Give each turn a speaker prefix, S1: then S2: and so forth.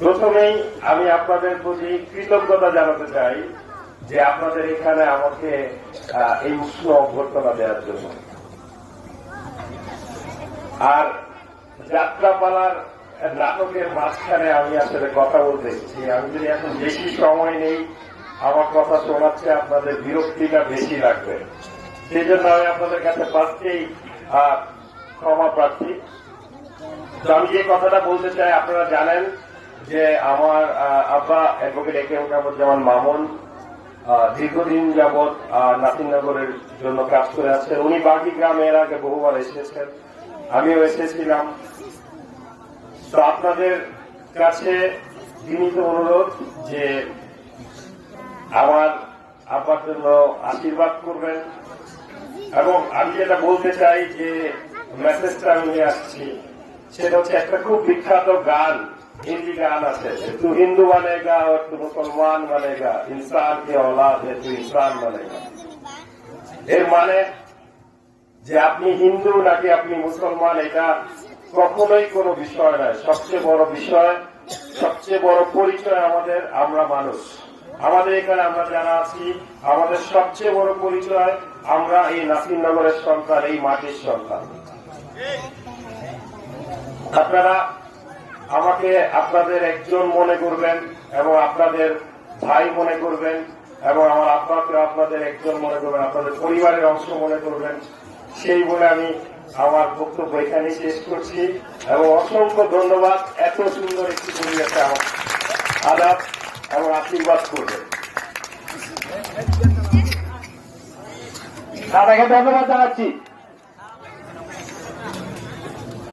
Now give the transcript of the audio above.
S1: প্রথমেই আমি আপনাদের প্রতি কৃতজ্ঞতা জানাতে চাই যে আপনাদের এখানে আমাকে এই উষ্ণ অভ্যর্থনা দেওয়ার জন্য। আর যাত্রাপালার নাটকের মাঝখানে আমি আসলে কথা বলতে এসেছি। আমি যদি এখন বেশি সময় নেই, আমার কথা শোনাচ্ছে আপনাদের বিরক্তিটা বেশি লাগবে, সেই জন্য আমি আপনাদের কাছে ফার্স্টেই ক্ষমা প্রার্থী। তো আমি যে কথাটা বলতে চাই, আপনারা জানেন যে আমার আব্বা অ্যাডভোকেট একে মোকামুজ্জামান মামুন দীর্ঘদিন যাবৎ নাসিরনগরের জন্য কাজ করে আসছেন। উনি বাকি গ্রামে এর আগে বহুবার এসেছেন, আমিও এসেছিলাম। তো আপনাদের কাছে বিনীত অনুরোধ যে আমার আব্বার জন্য আশীর্বাদ করবেন। এবং আমি যেটা বলতে চাই, যে মেসেজটা আমি নিয়ে আসছি, সেটা হচ্ছে একটা খুব বিখ্যাত গান, হিন্দি গান আছে, তু হিন্দু বনেগা और तू মুসলমান বনেগা, ইনসান কে औलाद है तू इंसान बनेगा। এর মানে যে আপনি হিন্দু নাকি আপনি মুসলমান, এটা কখনোই কোনো বিষয় নয়। সবচেয়ে বড় বিষয়, সবচেয়ে বড় পরিচয় আমাদের, আমরা মানুষ। আমাদের এখানে আমরা যারা আছি, আমাদের সবচেয়ে বড় পরিচয় আমরা এই নাসিরনগরের সন্তান, এই মাটির সন্তান। আপনারা আমাকে আপনাদের একজন মনে করবেন এবং আপনাদের ভাই মনে করবেন, এবং আমার আব্বাকে আপনাদের একজন মনে করবেন, আপনাদের পরিবারের অংশ মনে করবেন। সেই বলে আমি আমার বক্তব্য এখানে শেষ করছি, এবং অসংখ্য ধন্যবাদ। এত সুন্দর একটি পরিবেশে আমার আদাব এবং আশীর্বাদ করবেন।
S2: দাদাকে ধন্যবাদ জানাচ্ছি।